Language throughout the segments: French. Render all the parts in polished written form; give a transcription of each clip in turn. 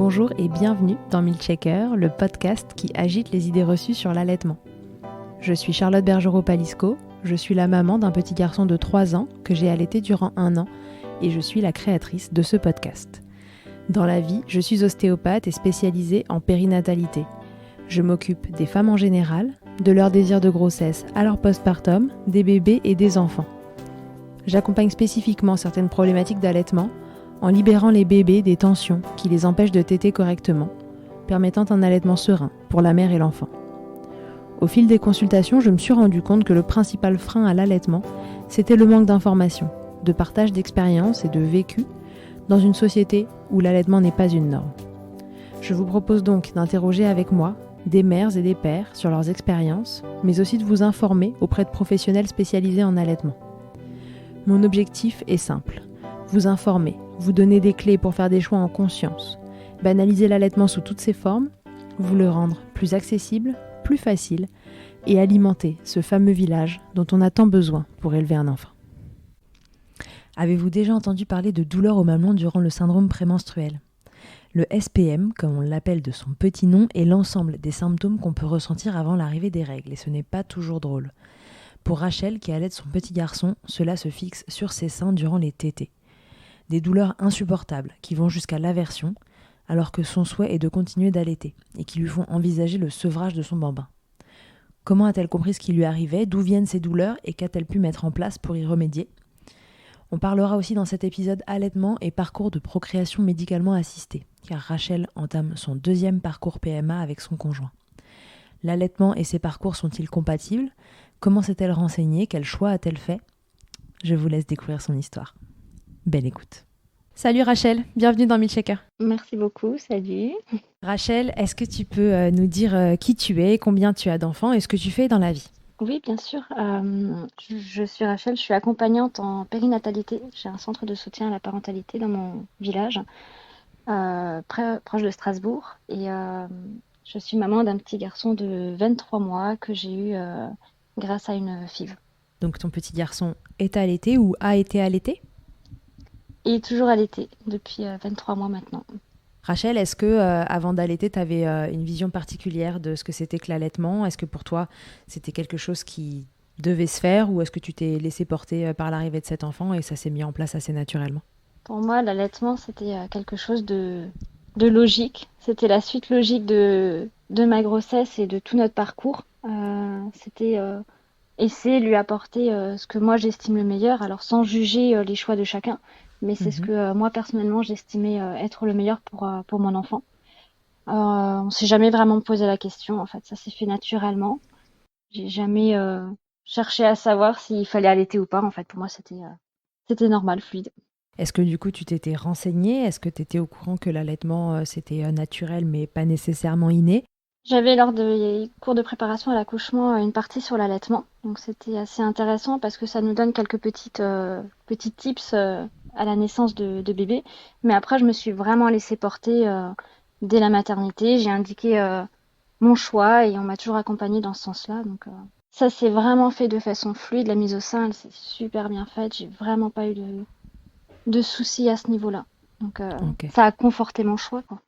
Bonjour et bienvenue dans Milkshaker, le podcast qui agite les idées reçues sur l'allaitement. Je suis Charlotte Bergerot-Palisco, je suis la maman d'un petit garçon de 3 ans que j'ai allaité durant 1 an et je suis la créatrice de ce podcast. Dans la vie, je suis ostéopathe et spécialisée en périnatalité. Je m'occupe des femmes en général, de leur désir de grossesse à leur postpartum, des bébés et des enfants. J'accompagne spécifiquement certaines problématiques d'allaitement en libérant les bébés des tensions qui les empêchent de téter correctement, permettant un allaitement serein pour la mère et l'enfant. Au fil des consultations, je me suis rendu compte que le principal frein à l'allaitement, c'était le manque d'informations, de partage d'expériences et de vécu dans une société où l'allaitement n'est pas une norme. Je vous propose donc d'interroger avec moi des mères et des pères sur leurs expériences, mais aussi de vous informer auprès de professionnels spécialisés en allaitement. Mon objectif est simple, vous informer, vous donner des clés pour faire des choix en conscience, banaliser l'allaitement sous toutes ses formes, vous le rendre plus accessible, plus facile et alimenter ce fameux village dont on a tant besoin pour élever un enfant. Avez-vous déjà entendu parler de douleurs au mamelon durant le syndrome prémenstruel ? Le SPM, comme on l'appelle de son petit nom, est l'ensemble des symptômes qu'on peut ressentir avant l'arrivée des règles, et ce n'est pas toujours drôle. Pour Rachel, qui allaite son petit garçon, cela se fixe sur ses seins durant les tétés. Des douleurs insupportables qui vont jusqu'à l'aversion, alors que son souhait est de continuer d'allaiter, et qui lui font envisager le sevrage de son bambin. Comment a-t-elle compris ce qui lui arrivait, d'où viennent ces douleurs, et qu'a-t-elle pu mettre en place pour y remédier ? On parlera aussi dans cet épisode allaitement et parcours de procréation médicalement assistée, car Rachel entame son 2e parcours PMA avec son conjoint. L'allaitement et ses parcours sont-ils compatibles ? Comment s'est-elle renseignée ? Quel choix a-t-elle fait ? Je vous laisse découvrir son histoire. Belle écoute. Salut Rachel, bienvenue dans Milkshaker. Merci beaucoup, salut. Rachel, est-ce que tu peux nous dire qui tu es, combien tu as d'enfants et ce que tu fais dans la vie ? Oui, bien sûr. Je suis Rachel, je suis accompagnante en périnatalité. J'ai un centre de soutien à la parentalité dans mon village, proche de Strasbourg. Et je suis maman d'un petit garçon de 23 mois que j'ai eu grâce à une FIV. Donc ton petit garçon est allaité ou a été allaité ? Il est toujours allaité depuis 23 mois maintenant. Rachel, est-ce que avant d'allaiter, tu avais une vision particulière de ce que c'était que l'allaitement ? Est-ce que pour toi, c'était quelque chose qui devait se faire ou est-ce que tu t'es laissé porter par l'arrivée de cet enfant et ça s'est mis en place assez naturellement ? Pour moi, l'allaitement, c'était quelque chose de logique. C'était la suite logique de ma grossesse et de tout notre parcours. C'était essayer de lui apporter ce que moi j'estime le meilleur, alors sans juger les choix de chacun, mais c'est ce que moi personnellement j'estimais être le meilleur pour mon enfant. On s'est jamais vraiment posé la question, en fait, ça s'est fait naturellement. J'ai jamais cherché à savoir s'il fallait allaiter ou pas, en fait, pour moi c'était normal, fluide. Est-ce que du coup tu t'étais renseignée ? Est-ce que tu étais au courant que l'allaitement c'était naturel mais pas nécessairement inné ? J'avais lors des cours de préparation à l'accouchement une partie sur l'allaitement, donc c'était assez intéressant parce que ça nous donne quelques petits tips à la naissance de bébé. Mais après, je me suis vraiment laissée porter dès la maternité. J'ai indiqué mon choix et on m'a toujours accompagnée dans ce sens-là. Donc ça s'est vraiment fait de façon fluide. La mise au sein, elle s'est super bien faite. J'ai vraiment pas eu de soucis à ce niveau-là. Donc Ok. ça a conforté mon choix, quoi.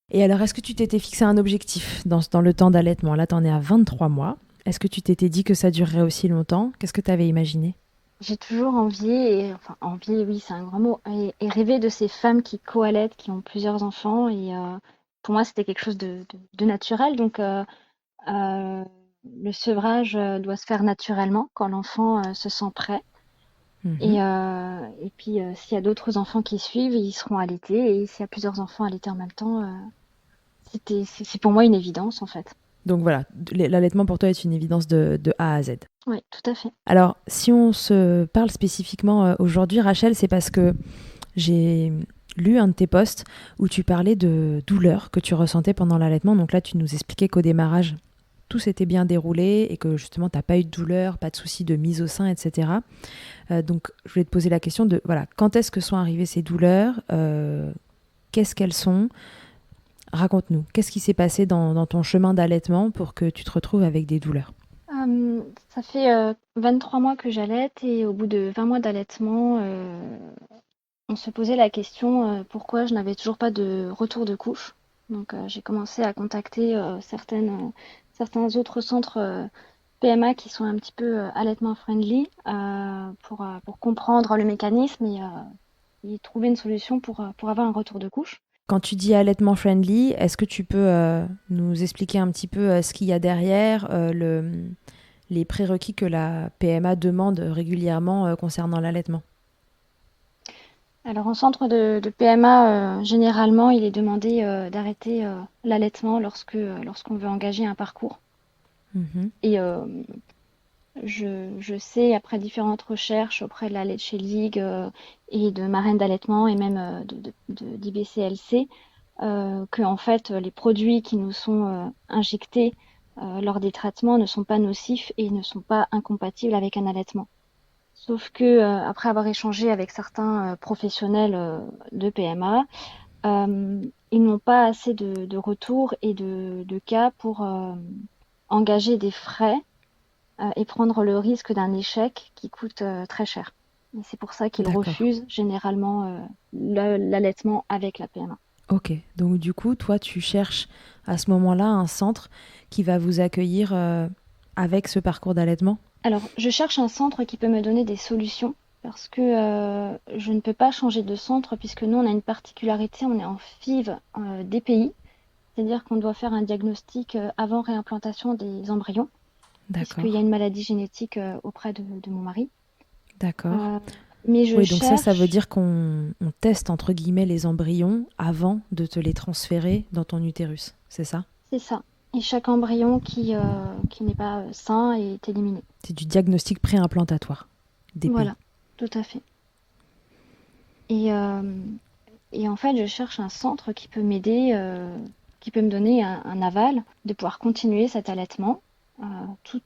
Et alors, est-ce que tu t'étais fixé un objectif dans le temps d'allaitement ? Là, tu en es à 23 mois. Est-ce que tu t'étais dit que ça durerait aussi longtemps ? Qu'est-ce que tu avais imaginé ? J'ai toujours envié, envié, oui, c'est un grand mot, et rêvé de ces femmes qui co-allaitent, qui ont plusieurs enfants. Et pour moi, c'était quelque chose de naturel. Donc, le sevrage doit se faire naturellement quand l'enfant se sent prêt. Et puis, s'il y a d'autres enfants qui suivent, ils seront allaités. Et s'il y a plusieurs enfants allaités en même temps, c'est pour moi une évidence, en fait. Donc voilà, l'allaitement pour toi est une évidence de A à Z. Oui, tout à fait. Alors, si on se parle spécifiquement aujourd'hui, Rachel, c'est parce que j'ai lu un de tes posts où tu parlais de douleurs que tu ressentais pendant l'allaitement. Donc là, tu nous expliquais qu'au démarrage, tout s'était bien déroulé et que justement, tu n'as pas eu de douleur, pas de soucis de mise au sein, etc. Donc, je voulais te poser la question de, voilà, quand est-ce que sont arrivées ces douleurs ? Qu'est-ce qu'elles sont ? Raconte-nous, qu'est-ce qui s'est passé dans ton chemin d'allaitement pour que tu te retrouves avec des douleurs ? Ça fait 23 mois que j'allaite et au bout de 20 mois d'allaitement, on se posait la question pourquoi je n'avais toujours pas de retour de couche. Donc, j'ai commencé à contacter certains autres centres PMA qui sont un petit peu allaitement friendly pour comprendre le mécanisme et trouver une solution pour avoir un retour de couche. Quand tu dis allaitement friendly, est-ce que tu peux nous expliquer un petit peu ce qu'il y a derrière, les prérequis que la PMA demande régulièrement concernant l'allaitement? Alors, en centre de PMA, généralement, il est demandé d'arrêter l'allaitement lorsqu'on veut engager un parcours. Mhm. Et je sais, après différentes recherches auprès de la Leche League et de marraines d'allaitement et même d'IBCLC, que en fait, les produits qui nous sont injectés lors des traitements ne sont pas nocifs et ne sont pas incompatibles avec un allaitement. Sauf que après avoir échangé avec certains professionnels de PMA, ils n'ont pas assez de retours et de cas pour engager des frais et prendre le risque d'un échec qui coûte très cher. Et c'est pour ça qu'ils D'accord. refusent généralement l'allaitement avec la PMA. Ok, donc du coup, toi, tu cherches à ce moment-là un centre qui va vous accueillir avec ce parcours d'allaitement? Alors, je cherche un centre qui peut me donner des solutions parce que je ne peux pas changer de centre puisque nous, on a une particularité, on est en FIV des pays, c'est-à-dire qu'on doit faire un diagnostic avant réimplantation des embryons puisqu'il y a D'accord, une maladie génétique auprès de mon mari. d'accord. Euh, mais je Oui, donc ça veut cherche, dire qu'on teste entre guillemets les embryons avant de te les transférer dans ton utérus, c'est ça? c'est ça. Et chaque embryon qui n'est pas sain est éliminé. C'est du diagnostic préimplantatoire, DPI. Voilà, tout à fait. Et, euh, et en fait, je cherche un centre qui peut m'aider, qui peut me donner un aval de pouvoir continuer cet allaitement euh, tout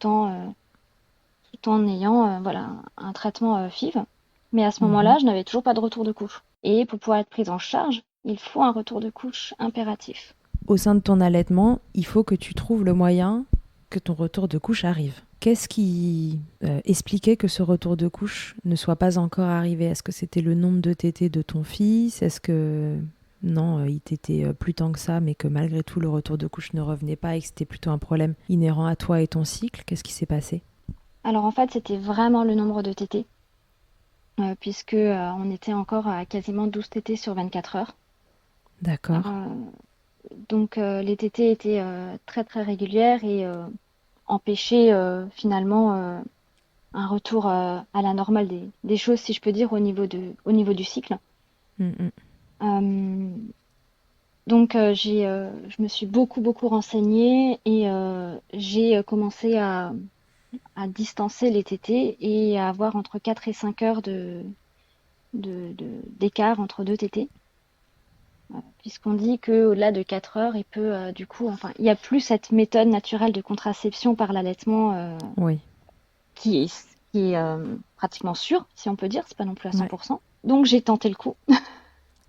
tout en ayant voilà, un traitement FIV. Mais à ce Mhm. moment-là, je n'avais toujours pas de retour de couche. Et pour pouvoir être prise en charge, il faut un retour de couche impératif. Au sein de ton allaitement, il faut que tu trouves le moyen que ton retour de couche arrive. Qu'est-ce qui expliquait que ce retour de couche ne soit pas encore arrivé? Est-ce que c'était le nombre de tétés de ton fils? Est-ce que non, il t'était plus tant que ça, mais que malgré tout le retour de couche ne revenait pas et que c'était plutôt un problème inhérent à toi et ton cycle? Qu'est-ce qui s'est passé? Alors en fait, c'était vraiment le nombre de tétés, puisque on était encore à quasiment 12 tétés sur 24 heures. D'accord. Euh, donc les tétées étaient très très régulières et empêchaient finalement un retour à la normale des choses, si je peux dire, au niveau du cycle. Mm, Euh, donc je me suis beaucoup renseignée et j'ai commencé à distancer les tétées et à avoir entre 4 et 5 heures d'écart entre deux tétées. Puisqu'on dit qu'au-delà de 4 heures, il peut du coup, enfin, il n'y a plus cette méthode naturelle de contraception par l'allaitement oui. qui est, qui est pratiquement sûre, si on peut dire, c'est pas non plus à Ouais. 100%. Donc j'ai tenté le coup.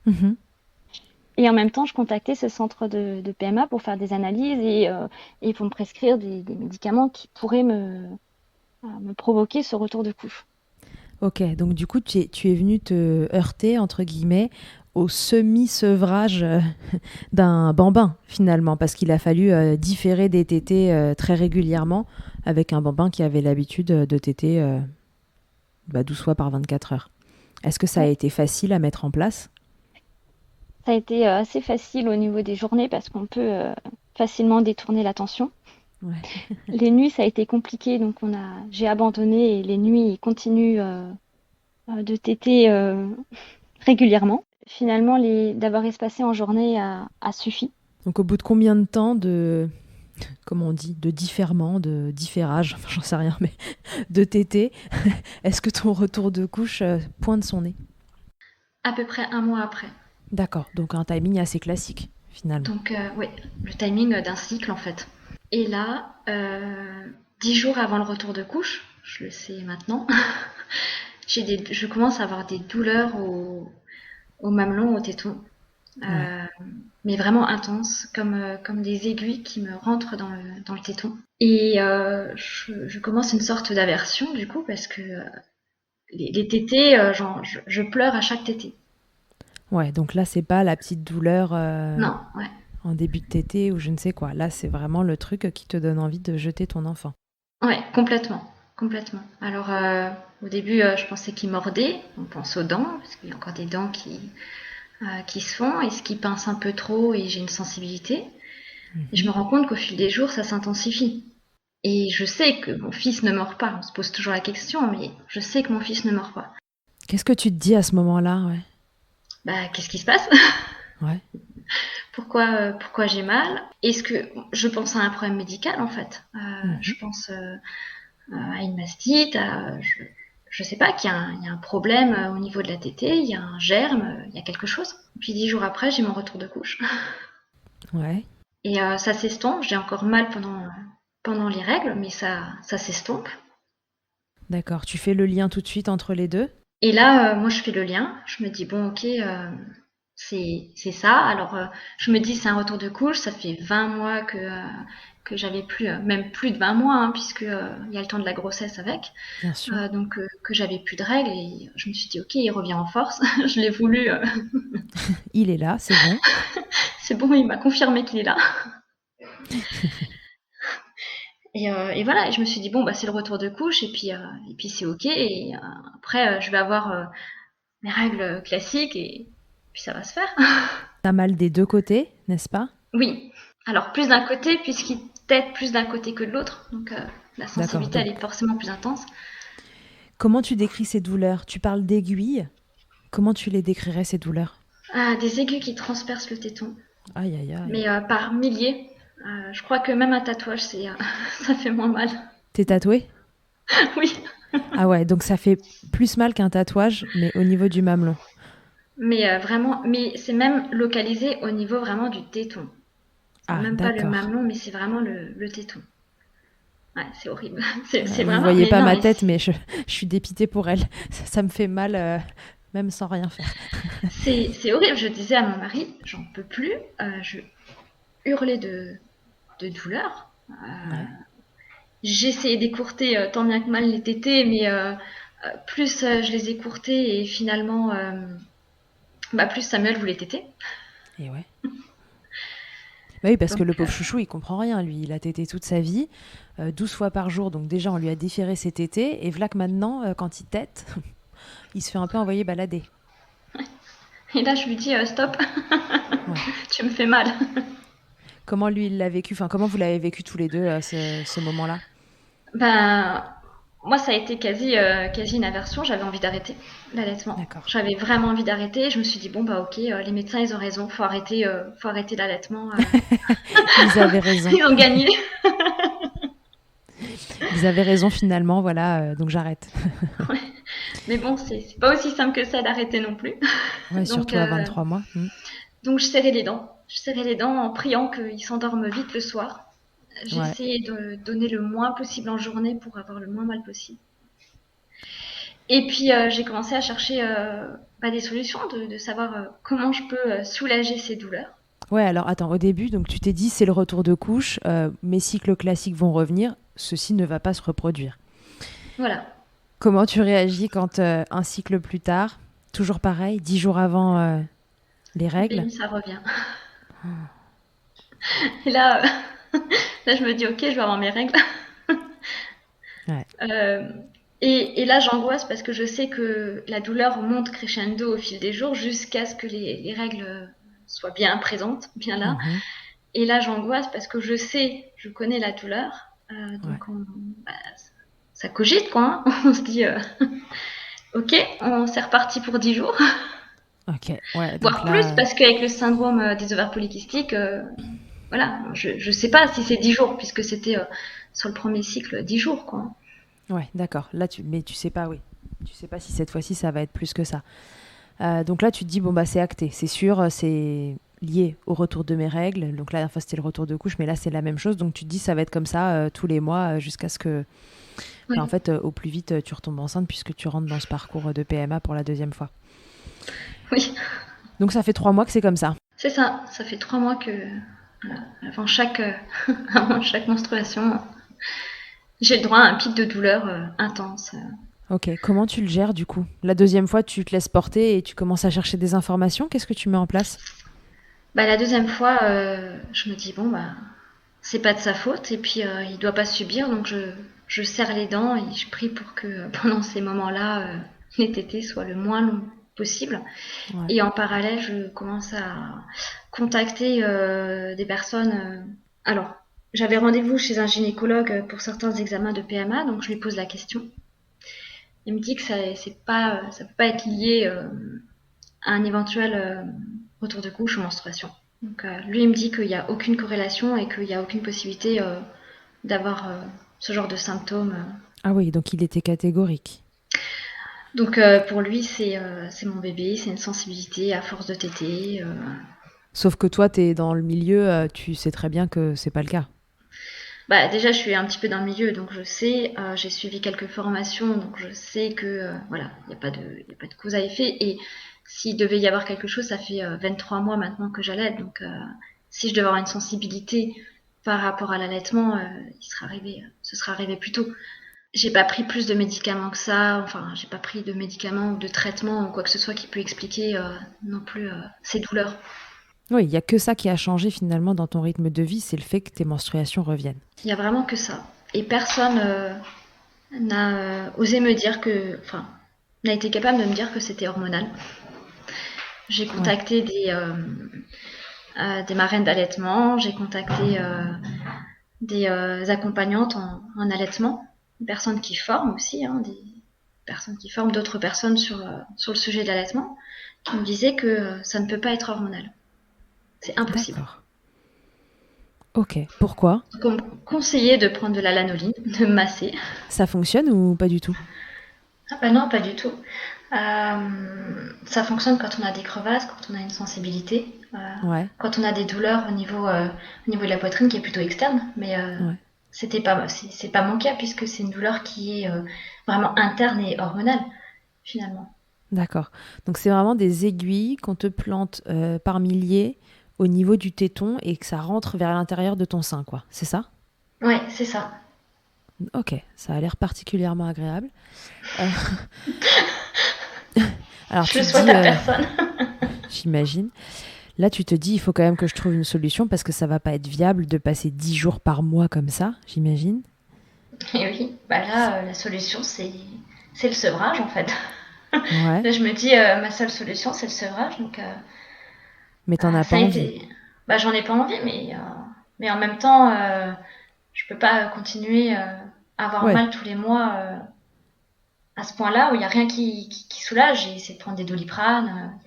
Mhm. Et en même temps, je contactais ce centre de PMA pour faire des analyses et pour me prescrire des médicaments qui pourraient me provoquer ce retour de couche. Ok, donc du coup, tu es venu te heurter, entre guillemets, au semi-sevrage d'un bambin, finalement, parce qu'il a fallu différer des tétés très régulièrement avec un bambin qui avait l'habitude de téter 12 fois par 24 heures. Est-ce que ça a Ouais. été facile à mettre en place? Ça a été assez facile au niveau des journées parce qu'on peut facilement détourner l'attention. Ouais. Les nuits, ça a été compliqué, donc j'ai abandonné et les nuits, ils continuent de téter régulièrement. Finalement, d'avoir espacé en journée a suffi. Donc au bout de combien de temps de, comment on dit, de différement, de différage, enfin, j'en sais rien, mais de tétés, est-ce que ton retour de couche pointe son nez? À peu près un mois après. D'accord, donc un timing assez classique, finalement. Donc, oui, le timing d'un cycle en fait. Et là, 10 jours avant le retour de couche, je le sais maintenant, je commence à avoir des douleurs au mamelon, au téton, Ouais. euh, mais vraiment intenses, comme des aiguilles qui me rentrent dans le téton. Et je commence une sorte d'aversion du coup, parce que les tétés, je pleure à chaque tétée. Ouais, donc là, c'est pas la petite douleur. Non, ouais. en début de tétée ou je ne sais quoi. Là, c'est vraiment le truc qui te donne envie de jeter ton enfant. Ouais, complètement, complètement. Alors, au début, je pensais qu'il mordait. On pense aux dents, parce qu'il y a encore des dents qui se font. Est-ce qu'il pince un peu trop et j'ai une sensibilité? Et je me rends compte qu'au fil des jours, ça s'intensifie. Et je sais que mon fils ne mord pas. On se pose toujours la question, mais je sais que mon fils ne mord pas. Qu'est-ce que tu te dis à ce moment-là? Ouais. Bah, qu'est-ce qui se passe? Ouais. Pourquoi j'ai mal? Est-ce que je pense à un problème médical en fait? Je pense à une mastite, je sais pas, il y a un problème au niveau de la tétée, il y a un germe, il y a quelque chose. Puis 10 jours après, j'ai mon retour de couche. Ouais. Et ça s'estompe, j'ai encore mal pendant les règles, mais ça s'estompe. D'accord. Tu fais le lien tout de suite entre les deux? Et là, moi, je fais le lien. Je me dis, bon, ok, c'est ça. Alors, je me dis, c'est un retour de couche. Ça fait 20 mois que j'avais plus, même plus de 20 mois, hein, puisque il y a le temps de la grossesse avec. Bien sûr. Donc, que j'avais plus de règles. Et je me suis dit, ok, il revient en force. Je l'ai voulu. Il est là, c'est bon. C'est bon, il m'a confirmé qu'il est là. Et voilà, et je me suis dit, bon, bah, c'est le retour de couche. Et puis c'est ok. Et après, je vais avoir mes règles classiques. Et puis ça va se faire. T'as mal des deux côtés, n'est-ce pas? Oui. Alors plus d'un côté, puisqu'il tète plus d'un côté que de l'autre. Donc la D'accord. sensibilité, Donc, elle est forcément plus intense. comment tu décris ces douleurs? Tu parles d'aiguilles. Comment tu les décrirais, ces douleurs? Ah, des aigus qui transpercent le téton. Aïe, aïe, aïe. Mais par milliers. Je crois que même un tatouage, ça fait moins mal. T'es tatouée? Oui. Ah ouais, donc ça fait plus mal qu'un tatouage, mais au niveau du mamelon. Mais vraiment, mais c'est même localisé au niveau vraiment du téton. C'est Ah, même pas le d'accord. mamelon, mais c'est vraiment le téton. Ouais, c'est horrible. C'est Vous vraiment. voyez Mais pas non, ma mais tête, mais je suis dépitée pour elle. Ça me fait mal, même sans rien faire. c'est horrible. Je disais à mon mari, j'en peux plus. Je hurlais de douleur. Ouais. J'ai essayé d'écourter tant bien que mal les tétés, mais plus je les écourtais et finalement, bah, plus Samuel voulait téter. Et ouais. Bah oui, parce que Donc, le pauvre chouchou, il comprend rien, lui. Il a tété toute sa vie, 12 fois par jour. Donc déjà, on lui a différé ses tétés. Et voilà que maintenant, quand il tète, il se fait un peu envoyer balader. et là, je lui dis stop, Ouais. tu me fais mal. Comment lui, il l'a vécu? Enfin, comment vous l'avez vécu tous les deux, ce moment-là? Ben, moi, ça a été quasi une aversion. J'avais envie d'arrêter l'allaitement. D'accord. J'avais vraiment envie d'arrêter. Je me suis dit bon bah ok, les médecins ils ont raison, faut arrêter l'allaitement. Ils avaient raison. Ils ont gagné. Ils avaient raison finalement, voilà, donc j'arrête. Mais bon, c'est pas aussi simple que ça d'arrêter non plus. Ouais, Donc surtout à 23 mois. Donc je serrais les dents. Je serrais les dents en priant qu'ils s'endorment vite le soir. Ouais. J'essayais de donner le moins possible en journée pour avoir le moins mal possible. Et puis j'ai commencé à chercher des solutions, de savoir comment je peux soulager ces douleurs. Ouais, alors attends, au début, donc tu t'es dit c'est le retour de couche, mes cycles classiques vont revenir, ceci ne va pas se reproduire. Voilà. Comment tu réagis quand un cycle plus tard, toujours pareil, 10 jours avant les règles? Bim, ça revient. Et là, là je me dis ok, je vais avoir mes règles. Ouais. Euh, et là, j'angoisse parce que je sais que la douleur monte crescendo au fil des jours jusqu'à ce que les règles soient bien présentes, bien là. Mhm. Et là, j'angoisse parce que je connais la douleur. Ouais. Donc, bah, ça cogite, quoi. Hein. On se dit, ok, s'est reparti pour 10 jours, Ok, ouais, donc voire plus, là, parce qu'avec le syndrome des ovaires polykystiques, voilà, je sais pas si c'est 10 jours, puisque c'était sur le premier cycle 10 jours, quoi. ouais, d'accord. Là, mais tu sais pas, oui. Tu sais pas si cette fois-ci ça va être plus que ça. Donc là, tu te dis, bon, bah, c'est acté, c'est sûr, c'est lié au retour de mes règles. Donc là, la dernière fois, c'était le retour de couche, mais là, c'est la même chose. Donc tu te dis, ça va être comme ça tous les mois jusqu'à ce que, Oui, bah, en fait, au plus vite, tu retombes enceinte puisque tu rentres dans ce parcours de PMA pour la deuxième fois. oui, Donc ça fait 3 mois que c'est comme ça. c'est ça. Ça fait 3 mois que, voilà, avant avant chaque menstruation, j'ai le droit à un pic de douleur intense. Ok, comment tu le gères du coup? La deuxième fois, tu te laisses porter et tu commences à chercher des informations. Qu'est-ce que tu mets en place? Bah, la deuxième fois, je me dis, bon, bah, c'est pas de sa faute, et puis il doit pas subir, donc je serre les dents et je prie pour que pendant ces moments-là, les tétés soient le moins longs possible. Ouais. Et en parallèle, je commence à contacter des personnes. Alors, j'avais rendez-vous chez un gynécologue pour certains examens de PMA, donc je lui pose la question. Il me dit que ça peut pas être lié à un éventuel retour de couche ou menstruation. Donc, lui, il me dit qu'il n'y a aucune corrélation et qu'il n'y a aucune possibilité d'avoir ce genre de symptômes. Ah oui, donc il était catégorique. Donc, pour lui, c'est mon bébé, c'est une sensibilité à force de téter. Sauf que toi, t'es dans le milieu, tu sais très bien que c'est pas le cas. Bah, déjà, je suis un petit peu dans le milieu, donc je sais, j'ai suivi quelques formations, donc je sais que voilà, il y a pas de cause à effet. Et s'il devait y avoir quelque chose, ça fait 23 mois maintenant que j'allaite, donc si je devais avoir une sensibilité par rapport à l'allaitement, ce serait arrivé plus tôt. J'ai pas pris plus de médicaments que ça, enfin, j'ai pas pris de médicaments ou de traitements ou quoi que ce soit qui peut expliquer non plus ces douleurs. Oui, il y a que ça qui a changé finalement dans ton rythme de vie, c'est le fait que tes menstruations reviennent. Il y a vraiment que ça. Et personne n'a osé me dire enfin, n'a été capable de me dire que c'était hormonal. J'ai Ouais, contacté des marraines d'allaitement, j'ai contacté des accompagnantes en allaitement, des personnes qui forment aussi, hein, des personnes qui forment d'autres personnes sur le sujet de l'allaitement, qui me disaient que ça ne peut pas être hormonal. C'est impossible. d'accord. Ok, pourquoi? Donc, on me conseillait de prendre de la lanoline, de me masser. Ça fonctionne ou pas du tout? Ah bah non, pas du tout. Ça fonctionne quand on a des crevasses, quand on a une sensibilité, Ouais, quand on a des douleurs au niveau de la poitrine qui est plutôt externe. Mais ouais, c'est pas mon cas puisque c'est une douleur qui est vraiment interne et hormonale finalement. d'accord. Donc c'est vraiment des aiguilles qu'on te plante par milliers au niveau du téton et que ça rentre vers l'intérieur de ton sein, quoi. C'est ça? Ouais, c'est ça. Ok, ça a l'air particulièrement agréable. Euh, alors Je tu le te souhaite dis, à personne. j'imagine, là tu te dis, il faut quand même que je trouve une solution parce que ça va pas être viable de passer 10 jours par mois comme ça, j'imagine. Et oui, bah là, la solution c'est le sevrage en fait. Ouais, Là, je me dis ma seule solution c'est le sevrage donc mais t'en as pas ça a envie. été. Bah, j'en ai pas envie, mais en même temps, je peux pas continuer à avoir Ouais, mal tous les mois à ce point-là où il y a rien qui soulage. J'ai essayé de prendre des Doliprane,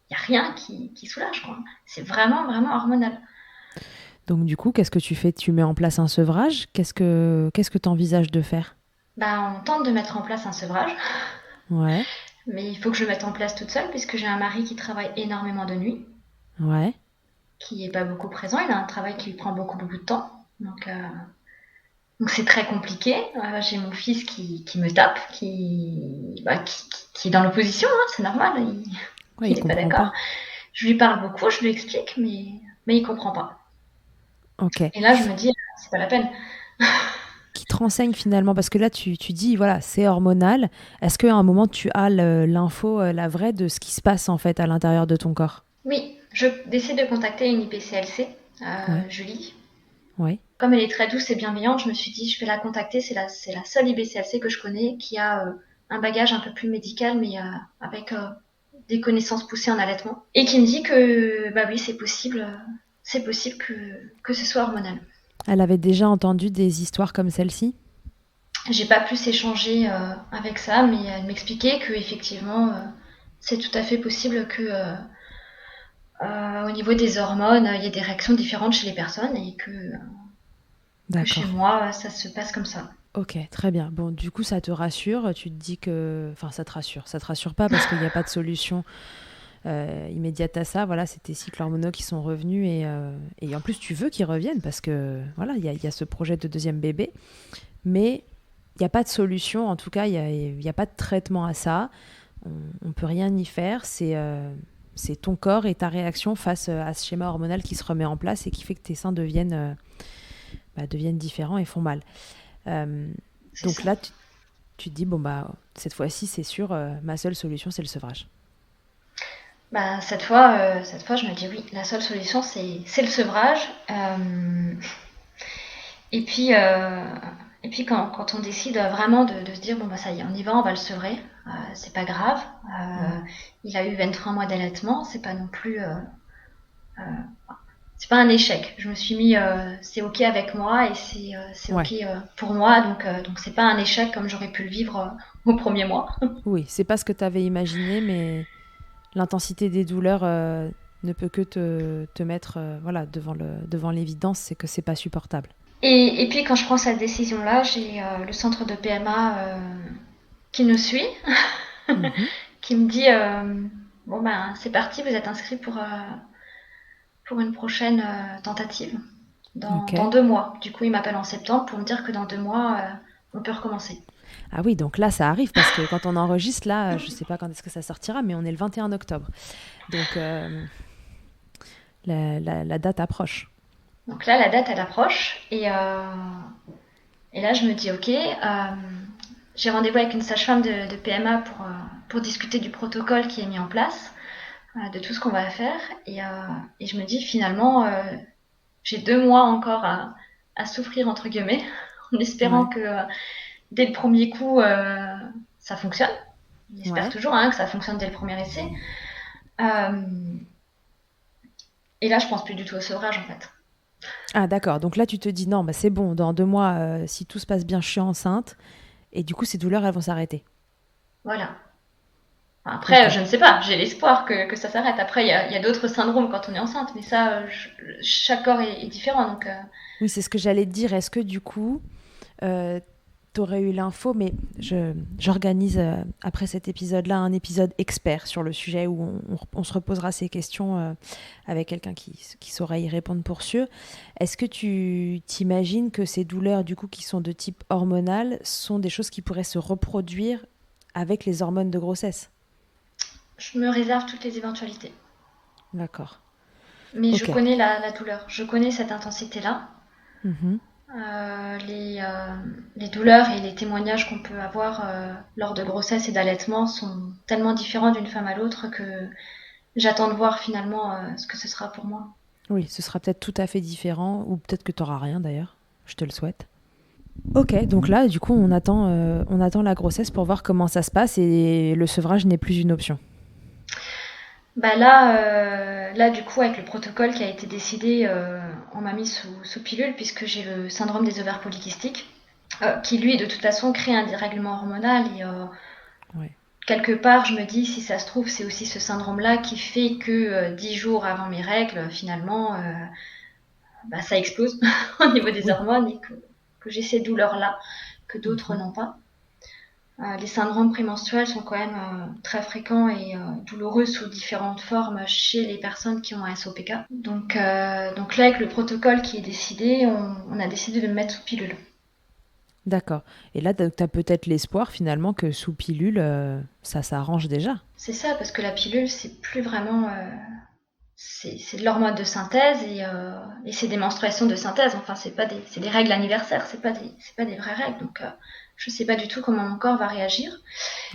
il y a rien qui soulage, quoi. C'est vraiment, vraiment hormonal. donc du coup, qu'est-ce que tu fais? Tu mets en place un sevrage? Qu'est-ce que tu envisages de faire? Bah, on tente de mettre en place un sevrage, Ouais, mais il faut que je le mette en place toute seule puisque j'ai un mari qui travaille énormément de nuit, ouais, qui est pas beaucoup présent. Il a un travail qui lui prend beaucoup, beaucoup de temps. Donc c'est très compliqué. J'ai mon fils qui me tape, qui est dans l'opposition, hein, c'est normal, ouais, il il est pas comprend d'accord. pas. Je lui parle beaucoup, je lui explique, mais il comprend pas. Ok. Et là, je me dis, c'est pas la peine. Qui te renseigne finalement? Parce que là, tu dis, voilà, c'est hormonal. Est-ce qu'à un moment, tu as l'info, la vraie, de ce qui se passe en fait à l'intérieur de ton corps? Oui, je décide de contacter une IPCLC, Ouais, Julie. ouais, Comme elle est très douce et bienveillante, je me suis dit, je vais la contacter. C'est la seule IPCLC que je connais qui a un bagage un peu plus médical, mais avec des connaissances poussées en allaitement. Et qui me dit que, bah oui, c'est possible que ce soit hormonal. elle avait déjà entendu des histoires comme celle-ci? J'ai pas plus échangé avec ça, mais elle m'expliquait que effectivement, c'est tout à fait possible que au niveau des hormones, il y ait des réactions différentes chez les personnes et que chez D'accord. moi, ça se passe comme ça. Ok, très bien. Bon, du coup, ça te rassure. Tu te dis que, enfin, ça te rassure. Ça te rassure pas parce qu'il n'y a pas de solution immédiate à ça. Voilà, c'est tes cycles hormonaux qui sont revenus et en plus, tu veux qu'ils reviennent parce que voilà, il y a ce projet de deuxième bébé, mais il n'y a pas de solution. En tout cas, il y a pas de traitement à ça. On peut rien y faire. C'est ton corps et ta réaction face à ce schéma hormonal qui se remet en place et qui fait que tes seins deviennent différents et font mal. Euh, C'est donc ça. là, tu te dis, bon, bah, cette fois-ci, c'est sûr, ma seule solution, c'est le sevrage. Bah, cette fois, je me dis oui, la seule solution, c'est le sevrage. Et puis, euh, et puis quand on décide vraiment de se dire, bon, bah, ça y est, on y va, on va le sevrer, c'est pas grave. Mm. Il a eu 23 mois d'allaitement, c'est pas non plus. C'est pas un échec. Je me suis mis, c'est ok avec moi et c'est Ouais. ok pour moi, donc c'est pas un échec comme j'aurais pu le vivre au premier mois. Oui, c'est pas ce que tu avais imaginé, mais l'intensité des douleurs ne peut que te mettre voilà, devant l'évidence, c'est que c'est pas supportable. Et puis quand je prends cette décision-là, j'ai le centre de PMA qui nous suit, Mhm. qui me dit bon ben c'est parti, vous êtes inscrit pour une prochaine tentative Ok. dans 2 mois. Du coup, il m'appelle en septembre pour me dire que dans 2 mois, on peut recommencer. Ah oui, donc là, ça arrive parce que quand on enregistre, là, je sais pas quand est-ce que ça sortira, mais on est le 21 octobre. Donc la date approche. Donc là, la date, elle approche. Et là, je me dis, ok, j'ai rendez-vous avec une sage-femme de PMA pour discuter du protocole qui est mis en place, de tout ce qu'on va faire. Et je me dis, finalement, j'ai 2 mois encore à souffrir, entre guillemets, en espérant Ouais, que dès le premier coup, ça fonctionne. J'espère ouais. toujours que ça fonctionne dès le premier essai. Euh, et là, je pense plus du tout au sevrage, en fait. Ah d'accord, donc là tu te dis non, bah, c'est bon, dans 2 mois, si tout se passe bien, je suis enceinte, et du coup ces douleurs, elles vont s'arrêter. Voilà. Ok. Après, je ne sais pas, j'ai l'espoir que ça s'arrête. Après, il y a d'autres syndromes quand on est enceinte, mais ça, chaque corps est différent. Oui, c'est ce que j'allais te dire. Est-ce que du coup, t'aurais eu l'info, mais j'organise après cet épisode-là un épisode expert sur le sujet où on se reposera ces questions avec quelqu'un qui saura y répondre pour sûr. Est-ce que tu t'imagines que ces douleurs, du coup, qui sont de type hormonal, sont des choses qui pourraient se reproduire avec les hormones de grossesse? je me réserve toutes les éventualités. D'accord. Mais je Ok. connais la douleur, je connais cette intensité-là. Mhm. Les douleurs et les témoignages qu'on peut avoir lors de grossesse et d'allaitement sont tellement différents d'une femme à l'autre que j'attends de voir finalement ce que ce sera pour moi. Oui, ce sera peut-être tout à fait différent, ou peut-être que tu n'auras rien d'ailleurs. Je te le souhaite. Ok, donc là, du coup, on attend la grossesse pour voir comment ça se passe et le sevrage n'est plus une option. Bah là, là du coup avec le protocole qui a été décidé, on m'a mis sous pilule puisque j'ai le syndrome des ovaires polykystiques, qui lui de toute façon crée un dérèglement hormonal Ouais. quelque part je me dis si ça se trouve c'est aussi ce syndrome-là qui fait que 10 jours avant mes règles finalement bah, ça explose au niveau des Oui. hormones et que j'ai ces douleurs-là que d'autres Mhm. n'ont pas. Les syndromes prémenstruels sont quand même très fréquents et douloureux sous différentes formes chez les personnes qui ont un SOPK. Donc là, avec le protocole qui est décidé, on a décidé de me mettre sous pilule. D'accord. Et là, tu as peut-être l'espoir finalement que sous pilule, ça s'arrange déjà. C'est ça, parce que la pilule, c'est plus vraiment. C'est de l'hormone de synthèse et c'est des menstruations de synthèse. Enfin, c'est des règles anniversaires, c'est pas des vraies règles. Donc, je sais pas du tout comment mon corps va réagir.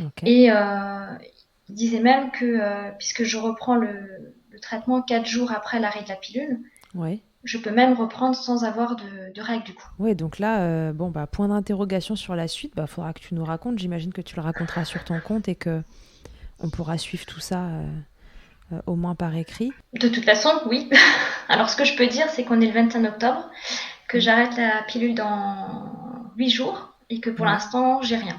Ok. Et il disait même que, puisque je reprends le traitement 4 jours après l'arrêt de la pilule, Ouais. je peux même reprendre sans avoir de règles du coup. Ouais, donc là, bon, bah, point d'interrogation sur la suite, bah, faudra que tu nous racontes. J'imagine que tu le raconteras sur ton compte et que on pourra suivre tout ça au moins par écrit. De toute façon, oui. Alors, ce que je peux dire, c'est qu'on est le 21 octobre, que Mm. j'arrête la pilule dans 8 jours et que pour Ouais. l'instant, j'ai rien.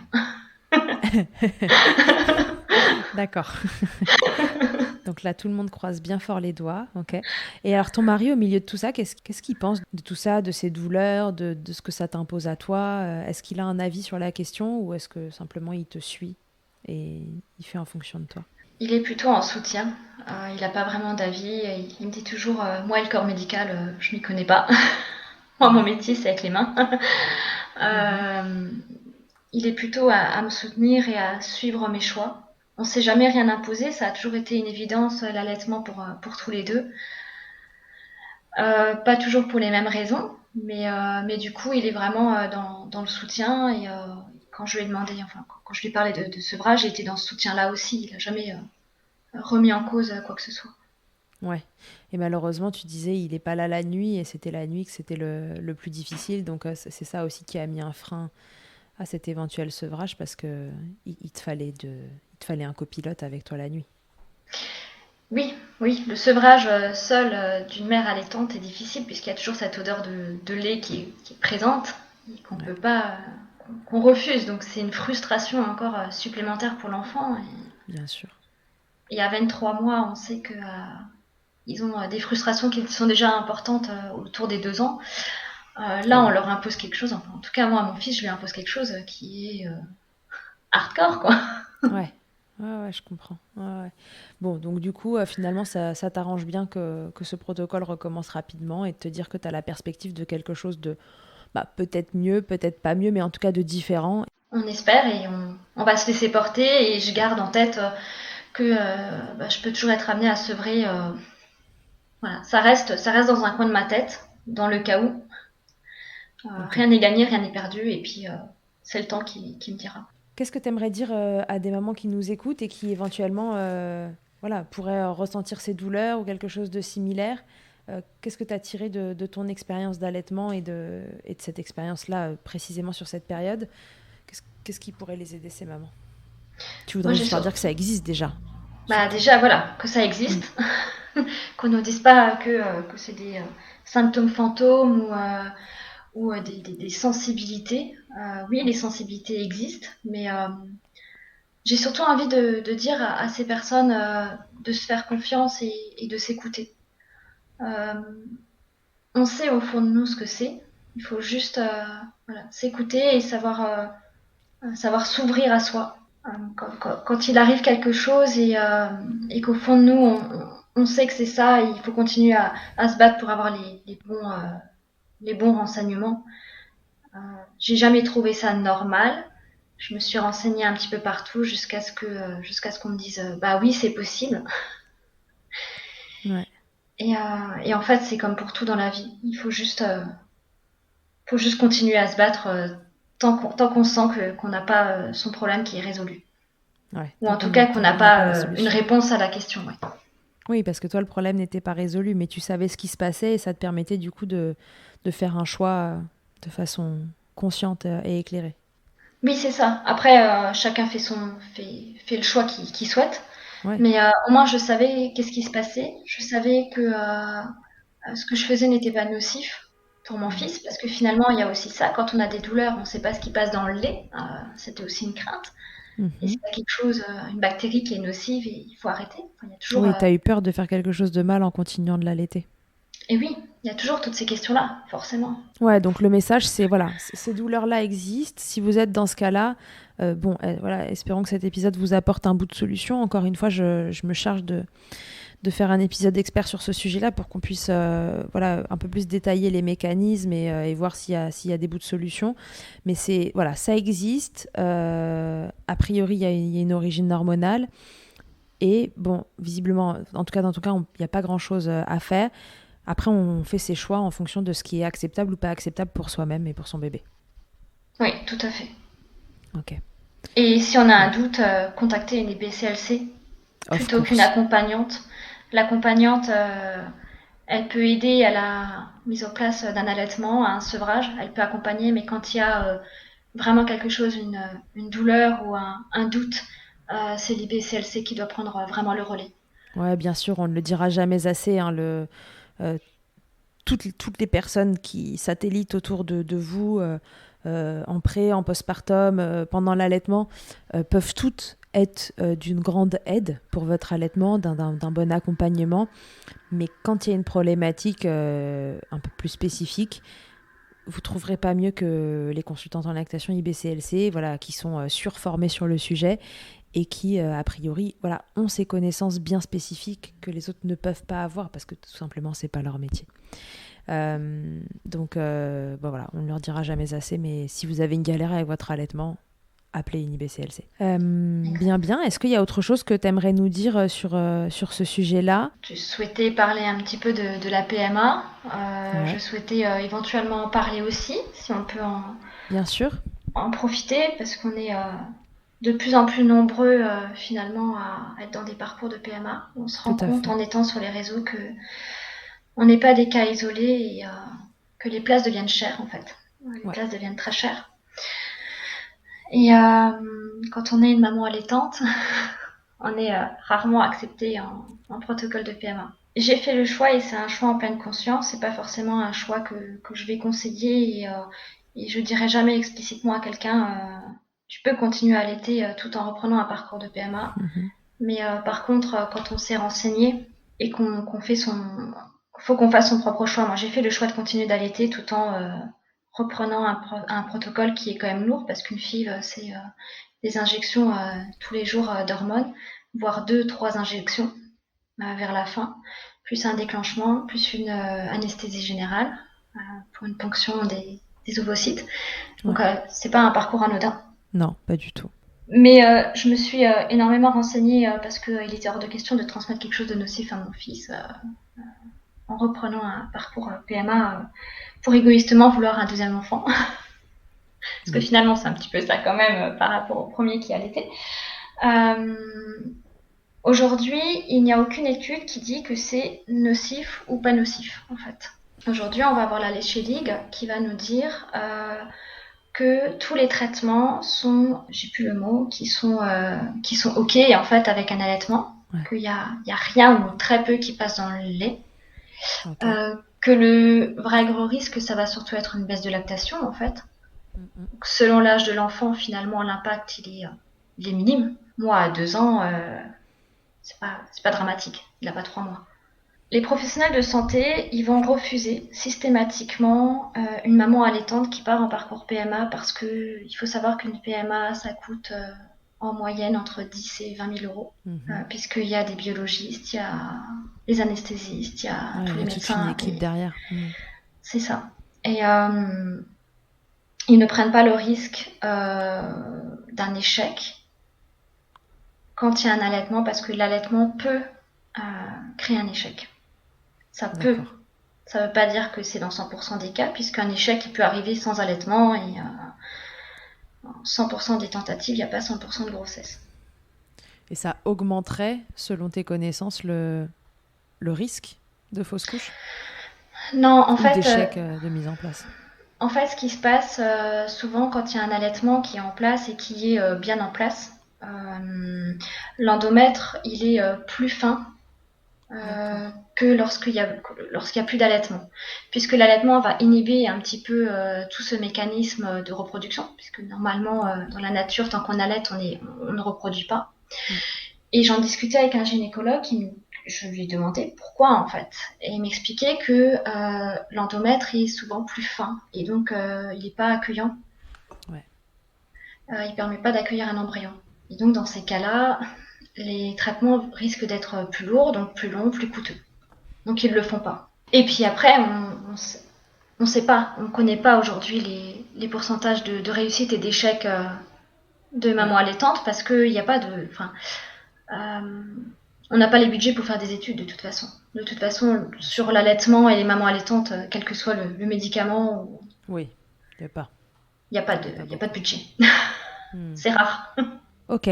D'accord. Donc là, tout le monde croise bien fort les doigts, ok. Et alors, ton mari, au milieu de tout ça, qu'est-ce qu'il pense de tout ça, de ces douleurs, de ce que ça t'impose à toi? Est-ce qu'il a un avis sur la question ou est-ce que simplement il te suit et il fait en fonction de toi? Il est plutôt en soutien. Il n'a pas vraiment d'avis. Il me dit toujours, moi, le corps médical, je m'y connais pas. Moi, mon Ouais. métier, c'est avec les mains. Mhm. Euh, il est plutôt à me soutenir et à suivre mes choix. On s'est jamais rien imposé, ça a toujours été une évidence, l'allaitement pour tous les deux. Pas toujours pour les mêmes raisons, mais du coup, il est vraiment dans le soutien. Et quand je lui ai demandé, enfin, quand je lui parlais de sevrage, il était dans ce soutien-là aussi. Il a jamais remis en cause quoi que ce soit. Ouais. Et malheureusement, tu disais, il n'est pas là la nuit, et c'était la nuit que c'était le plus difficile. Donc, c'est ça aussi qui a mis un frein à cet éventuel sevrage, parce que il te fallait un copilote avec toi la nuit. Oui, oui, le sevrage seul d'une mère allaitante est difficile puisqu'il y a toujours cette odeur de lait qui est présente et qu'on Ouais, peut pas, qu'on refuse. Donc c'est une frustration encore supplémentaire pour l'enfant. bien sûr. Et à 23 mois, on sait que ils ont des frustrations qui sont déjà importantes autour des 2 ans. Ah Là, on oui. leur impose quelque chose. Enfin, en tout cas, moi, à mon fils, je lui impose quelque chose qui est hardcore, quoi. Ouais. Ouais, ouais, je comprends. Ouais, ouais. Bon, donc du coup, finalement, ça t'arrange bien que ce protocole recommence rapidement, et de te dire que tu as la perspective de quelque chose de peut-être mieux, peut-être pas mieux, mais en tout cas de différent. On espère et on va se laisser porter. Et je garde en tête que je peux toujours être amenée à sevrer. Voilà, ça reste dans un coin de ma tête, dans le cas où. Ok. Rien n'est gagné, rien n'est perdu, et puis c'est le temps qui me dira. Qu'est-ce que tu aimerais dire à des mamans qui nous écoutent et qui éventuellement voilà, pourraient ressentir ces douleurs ou quelque chose de similaire? Qu'est-ce que tu as tiré de ton expérience d'allaitement et de cette expérience-là, précisément sur cette période? Qu'est-ce qui pourrait les aider, ces mamans? Tu Moi, voudrais j'ai juste leur sur... dire que ça existe déjà, Bah, surtout. déjà, voilà, que ça Mm. existe, qu'on ne dise pas que c'est des symptômes fantômes ou des sensibilités. Oui, les sensibilités existent, mais j'ai surtout envie de dire à ces personnes de se faire confiance et de s'écouter. Euh, on sait au fond de nous ce que c'est. Il faut juste voilà, s'écouter et savoir s'ouvrir à soi. Quand il arrive quelque chose et qu'au fond de nous, on sait que c'est ça, et il faut continuer à se battre pour avoir les bons renseignements. J'ai jamais trouvé ça normal. Je me suis renseignée un petit peu partout jusqu'à ce qu'on me dise bah oui, c'est possible. Ouais. Et en fait, c'est comme pour tout dans la vie. Faut juste continuer à se battre tant qu'on sent qu'on n'a pas son problème qui est résolu. Ouais. Ou en tout cas qu'on Tant n'a qu'on n'a pas pas la une solution. réponse à la question. Ouais. Oui, parce que toi, le problème n'était pas résolu, mais tu savais ce qui se passait et ça te permettait du coup de faire un choix de façon consciente et éclairée. Oui, c'est ça. Après, chacun fait le choix qu'il souhaite. Ouais. Mais au moins, je savais qu'est-ce qui se passait. Je savais que ce que je faisais n'était pas nocif pour mon Mhm. fils, parce que finalement, il y a aussi ça. Quand on a des douleurs, on ne sait pas ce qui passe dans le lait. C'était aussi une crainte. Et Mhm. s'il y a quelque chose, une bactérie qui est nocive, et il faut arrêter. Enfin, il y a toujours, Oui, t'as eu peur de faire quelque chose de mal en continuant de l'allaiter. et oui, il y a toujours toutes ces questions-là, forcément. Ouais, donc le message, c'est voilà, ces douleurs-là existent. Si vous êtes dans ce cas-là, bon, voilà, espérons que cet épisode vous apporte un bout de solution. Encore une fois, je me charge de faire un épisode expert sur ce sujet-là pour qu'on puisse voilà, un peu plus détailler les mécanismes et voir s'il y a des bouts de solution. Mais c'est voilà, ça existe. A priori, il y a une origine hormonale. Et bon, visiblement, en tout cas, dans ton cas, il n'y a pas grand-chose à faire. Après, on fait ses choix en fonction de ce qui est acceptable ou pas acceptable pour soi-même et pour son bébé. Oui, tout à fait. Ok. Et si on a un Bon, doute, contacter une BCLC of plutôt qu'une course. accompagnante. L'accompagnante, elle peut aider à la mise en place d'un allaitement, à un sevrage. Elle peut accompagner, mais quand il y a vraiment quelque chose, une douleur ou un doute, c'est l'IBCLC qui doit prendre vraiment le relais. Ouais, bien sûr, on ne le dira jamais assez. Hein, euh, toutes les personnes qui satellitent autour de vous, en pré, en postpartum, pendant l'allaitement, peuvent toutes être d'une grande aide pour votre allaitement, d'un bon accompagnement. Mais quand il y a une problématique un peu plus spécifique, vous trouverez pas mieux que les consultantes en lactation IBCLC, voilà, qui sont surformées sur le sujet et qui, a priori, voilà, ont ces connaissances bien spécifiques que les autres ne peuvent pas avoir parce que tout simplement, c'est pas leur métier. Donc, bon, voilà, on ne leur dira jamais assez, mais si vous avez une galère avec votre allaitement, appelez une IBCLC. Bien, bien. Est-ce qu'il y a autre chose que tu aimerais nous dire sur ce sujet-là? Je souhaitais parler un petit peu de la PMA. Je Ouais, souhaitais éventuellement en parler aussi, si on peut bien sûr. en profiter, parce qu'on est de plus en plus nombreux finalement à être dans des parcours de PMA. On se rend Tout à compte fait. en étant sur les réseaux que on n'est pas des cas isolés et que les places deviennent chères en fait. Les Ouais. places deviennent très chères. Et quand on est une maman allaitante, on est rarement accepté en protocole de PMA. J'ai fait le choix et c'est un choix en pleine conscience. C'est pas forcément un choix que je vais conseiller et je dirais jamais explicitement à quelqu'un tu peux continuer à allaiter tout en reprenant un parcours de PMA. Mhm. Mais par contre, quand on s'est renseigné et qu'on fait faut qu'on fasse son propre choix. Moi, j'ai fait le choix de continuer d'allaiter tout en reprenant un protocole qui est quand même lourd parce qu'une FIV, c'est des injections tous les jours d'hormones, voire 2, 3 injections vers la fin, plus un déclenchement, plus une anesthésie générale pour une ponction des ovocytes. Donc, Ouais. c'est pas un parcours anodin. Non, pas du tout. Mais je me suis énormément renseignée parce qu'il était hors de question de transmettre quelque chose de nocif à mon fils en reprenant un parcours PMA pour égoïstement vouloir un deuxième enfant. Parce que Oui. finalement, c'est un petit peu ça quand même par rapport au premier qui allaitait. Euh, Aujourd'hui, il n'y a aucune étude qui dit que c'est nocif ou pas nocif, en fait. Aujourd'hui, on va avoir la Léché Ligue qui va nous dire que tous les traitements sont, j'ai plus le mot, qui sont ok en fait avec un allaitement, Ouais. y a rien ou très peu qui passe dans le lait, Ok. que le vrai gros risque, ça va surtout être une baisse de lactation en fait. Mhm. Donc, selon l'âge de l'enfant, finalement, l'impact il est minime. Moi, à 2 ans, c'est pas dramatique. Il n'a pas 3 mois. Les professionnels de santé, ils vont refuser systématiquement une maman allaitante qui part en parcours PMA parce que il faut savoir qu'une PMA, ça coûte en moyenne entre 10 et 20 000 euros, Mhm. puisqu'il y a des biologistes, il y a les anesthésistes, il y a Ouais, tous il y les a toute une médecins, équipe et derrière. c'est ça. Et ils ne prennent pas le risque d'un échec quand il y a un allaitement parce que l'allaitement peut créer un échec. Ça peut. D'accord. Ça ne veut pas dire que c'est dans 100% des cas, puisqu'un échec il peut arriver sans allaitement et 100% des tentatives, il n'y a pas 100% de grossesse. Et ça augmenterait, selon tes connaissances, le risque de fausse couche Non, ou d'échec de mise en place. en fait, ce qui se passe souvent quand il y a un allaitement qui est en place et qui est bien en place, l'endomètre il est plus fin D'accord. que lorsqu'il y a plus d'allaitement, puisque l'allaitement va inhiber un petit peu tout ce mécanisme de reproduction, puisque normalement Ouais. dans la nature, tant qu'on allaite, on ne reproduit pas. Mm. Et j'en discutais avec un gynécologue je lui ai demandé pourquoi en fait. Et il m'expliquait que l'endomètre est souvent plus fin et donc il n'est pas accueillant. Ouais. Il ne permet pas d'accueillir un embryon. Et donc dans ces cas-là, les traitements risquent d'être plus lourds, donc plus longs, plus coûteux. Donc ils ne le font pas. Et puis Ok. après, on sait pas, on ne connaît pas aujourd'hui les pourcentages de réussite et d'échec de Ouais. maman allaitante parce qu'il n'y a pas de. Enfin, euh, on n'a pas les budgets pour faire des études de toute façon. De toute façon, Bien sûr. sur l'allaitement et les mamans allaitantes, quel que soit le médicament, Oui. Il n'y a pas. il n'y a, pas Il de- n'y a pas y a pas de beaucoup. budget. Hmm. C'est rare. Ok.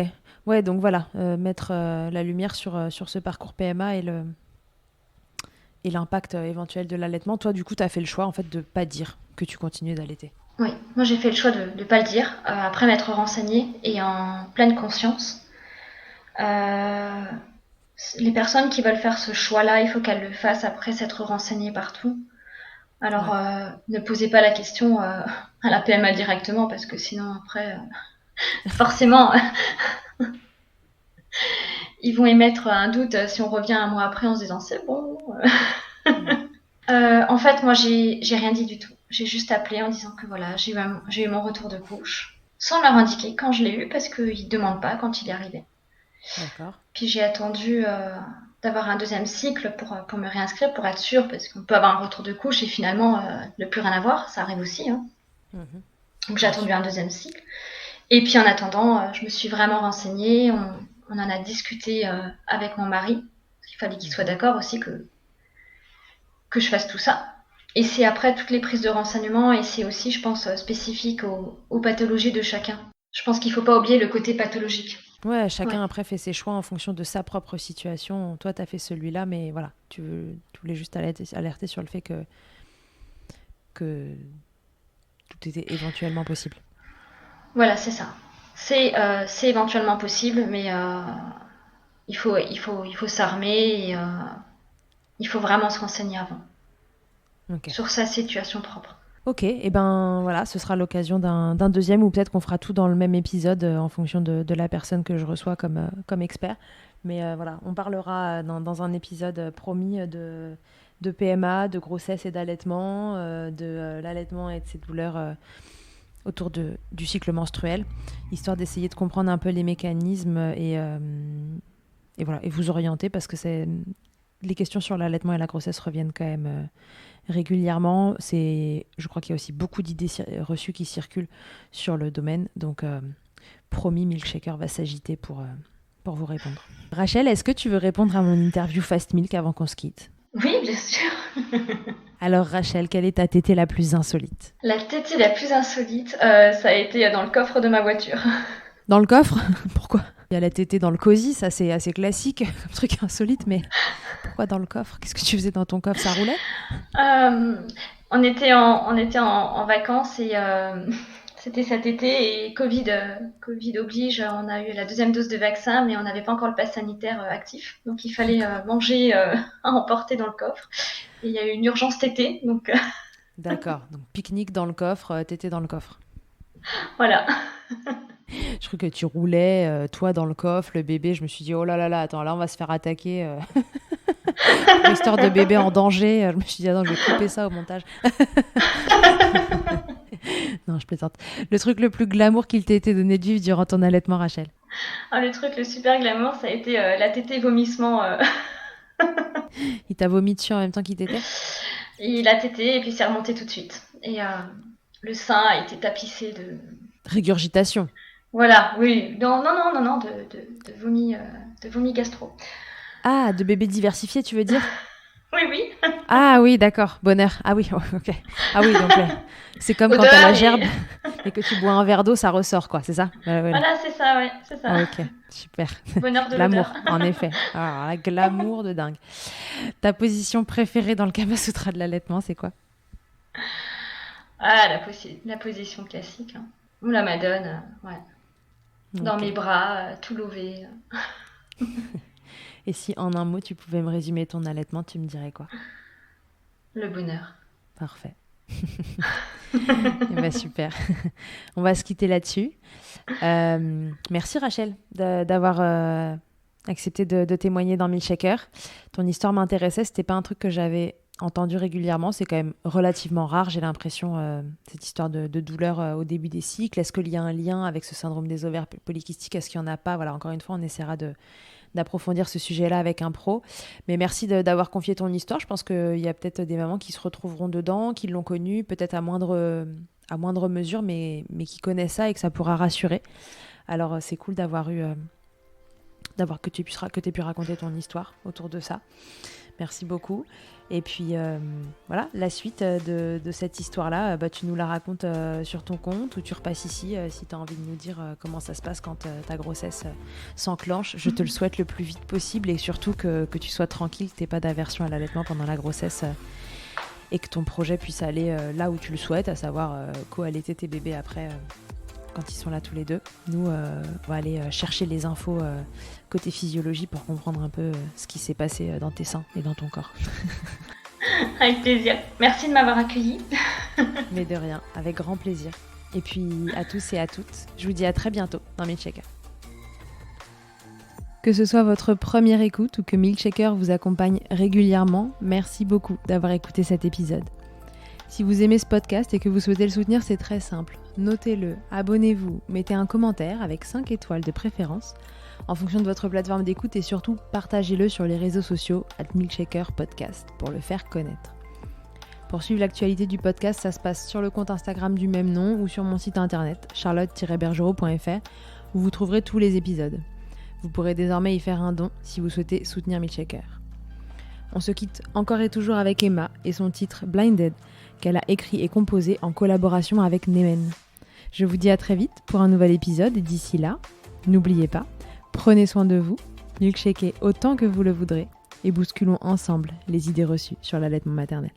Ouais, donc voilà, mettre la lumière sur ce parcours PMA et l'impact éventuel de l'allaitement. Toi, du coup, tu as fait le choix en fait de pas dire que tu continuais d'allaiter. Oui, moi j'ai fait le choix de ne pas le dire, après m'être renseignée et en pleine conscience. Euh, les personnes qui veulent faire ce choix-là, il faut qu'elles le fassent après s'être renseignées partout. Alors, Ouais. ne posez pas la question à la PMA directement, parce que sinon, après, forcément, ils vont émettre un doute si on revient un mois après en se disant c'est bon. Ouais. En fait, moi, j'ai rien dit du tout. J'ai juste appelé en disant que voilà, j'ai eu mon retour de couche, sans leur indiquer quand je l'ai eu, parce qu'ils ne demandent pas quand il est arrivé. D'accord. Puis j'ai attendu d'avoir un deuxième cycle pour me réinscrire, pour être sûre, parce qu'on peut avoir un retour de couche et finalement ne plus rien avoir, ça arrive aussi. Hein. Mhm. Donc j'ai Bien attendu sûr. un deuxième cycle. Et puis en attendant, je me suis vraiment renseignée, on en a discuté avec mon mari, parce qu'il fallait qu'il soit Mhm. d'accord aussi que je fasse tout ça. Et c'est après toutes les prises de renseignements, et c'est aussi, je pense, spécifique aux pathologies de chacun. Je pense qu'il faut pas oublier le côté pathologique. Ouais, chacun Ouais. après fait ses choix en fonction de sa propre situation. Toi, tu as fait celui-là, mais voilà, tu voulais juste alerter sur le fait que tout était éventuellement possible. Voilà, c'est ça. C'est éventuellement possible, mais il faut s'armer et il faut vraiment se renseigner avant Ok. sur sa situation propre. Ok, et ben voilà, ce sera l'occasion d'un deuxième ou peut-être qu'on fera tout dans le même épisode en fonction de la personne que je reçois comme expert. Mais voilà, on parlera dans un épisode promis de PMA, de grossesse et d'allaitement, de l'allaitement et de ses douleurs autour du cycle menstruel, histoire d'essayer de comprendre un peu les mécanismes et voilà, et vous orienter parce que les questions sur l'allaitement et la grossesse reviennent quand même régulièrement. Je crois qu'il y a aussi beaucoup d'idées reçues qui circulent sur le domaine. Donc, promis, Milkshaker va s'agiter pour vous répondre. Rachel, est-ce que tu veux répondre à mon interview Fast Milk avant qu'on se quitte? Oui, bien sûr. Alors, Rachel, quelle est ta tétée la plus insolite? La tétée la plus insolite, ça a été dans le coffre de ma voiture. Dans le coffre? Pourquoi? Il y a la tétée dans le cosy, ça c'est assez classique, un truc insolite, mais pourquoi dans le coffre? Qu'est-ce que tu faisais dans ton coffre? Ça roulait? On était en vacances et c'était cet été et Covid oblige, on a eu la deuxième dose de vaccin, mais on n'avait pas encore le pass sanitaire actif. Donc il fallait manger à emporter dans le coffre. Et il y a eu une urgence tétée, donc D'accord, donc pique-nique dans le coffre, tétée dans le coffre. voilà. Je crois que tu roulais, toi dans le coffre, le bébé. Je me suis dit, oh là là là, attends, là on va se faire attaquer. Histoire de bébé en danger. Je me suis dit, attends, je vais couper ça au montage. Non, je plaisante. Le truc le plus glamour qu'il t'ait été donné de vivre durant ton allaitement, Rachel? Ah, le truc le super glamour, ça a été la tétée vomissement. Il t'a vomi dessus en même temps qu'il t'était? Il a tété et puis c'est remonté tout de suite. Et le sein a été tapissé de. Régurgitation. Voilà, oui. Non, non, non, non, non, de vomi gastro. Ah, de bébé diversifié, tu veux dire? Oui, oui. Ah oui, d'accord, bonheur. Ah oui, ok. Ah oui, donc c'est comme quand t'as Odeur la et. gerbe et que tu bois un verre d'eau, ça ressort, quoi, c'est ça? Voilà. Voilà, c'est ça, ouais, c'est ça. Ah, ok, super. Bonheur de Glamour, l'odeur. en effet. Alors, là, glamour de dingue. Ta position préférée dans le Kama Sutra de l'allaitement, c'est quoi? Ah, la position classique. Hein. Ou la madone, ouais. Dans Ok. mes bras, tout lové. Et si en un mot, tu pouvais me résumer ton allaitement, tu me dirais quoi? Le bonheur. Parfait. Eh ben, super. On va se quitter là-dessus. Merci Rachel d'avoir accepté de témoigner dans Milkshaker. Ton histoire m'intéressait, c'était pas un truc que j'avais entendu régulièrement, c'est quand même relativement rare, j'ai l'impression, cette histoire de douleur au début des cycles. Est-ce qu'il y a un lien avec ce syndrome des ovaires polykystiques? Est-ce qu'il n'y en a pas? Voilà, encore une fois, on essaiera d'approfondir ce sujet-là avec un pro. Mais merci d'avoir confié ton histoire. Je pense qu'il y a peut-être des mamans qui se retrouveront dedans, qui l'ont connu, peut-être à moindre mesure, mais qui connaissent ça et que ça pourra rassurer. Alors c'est cool d'avoir que tu aies pu raconter ton histoire autour de ça. Merci beaucoup. Et puis voilà, la suite de cette histoire-là, tu nous la racontes sur ton compte ou tu repasses ici si tu as envie de nous dire comment ça se passe quand ta grossesse s'enclenche. Je te le souhaite le plus vite possible et surtout que tu sois tranquille, que tu n'aies pas d'aversion à l'allaitement pendant la grossesse et que ton projet puisse aller là où tu le souhaites, à savoir co-allaiter tes bébés après quand ils sont là tous les deux. Nous, on va aller chercher les infos côté physiologie pour comprendre un peu ce qui s'est passé dans tes seins et dans ton corps. Avec plaisir. Merci de m'avoir accueilli. Mais de rien, avec grand plaisir. Et puis à tous et à toutes, je vous dis à très bientôt dans Milkshaker. Que ce soit votre première écoute ou que Milkshaker vous accompagne régulièrement, merci beaucoup d'avoir écouté cet épisode. Si vous aimez ce podcast et que vous souhaitez le soutenir, c'est très simple. Notez-le, abonnez-vous, mettez un commentaire avec 5 étoiles de préférence en fonction de votre plateforme d'écoute et surtout partagez-le sur les réseaux sociaux @milkshakerpodcast pour le faire connaître. Pour suivre l'actualité du podcast, ça se passe sur le compte Instagram du même nom ou sur mon site internet charlotte-bergerot.fr où vous trouverez tous les épisodes. Vous pourrez désormais y faire un don si vous souhaitez soutenir Milkshaker. On se quitte encore et toujours avec Emma et son titre Blinded qu'elle a écrit et composé en collaboration avec Nemen. Je vous dis à très vite pour un nouvel épisode et d'ici là, n'oubliez pas, prenez soin de vous, milkshakez autant que vous le voudrez et bousculons ensemble les idées reçues sur l'allaitement maternel.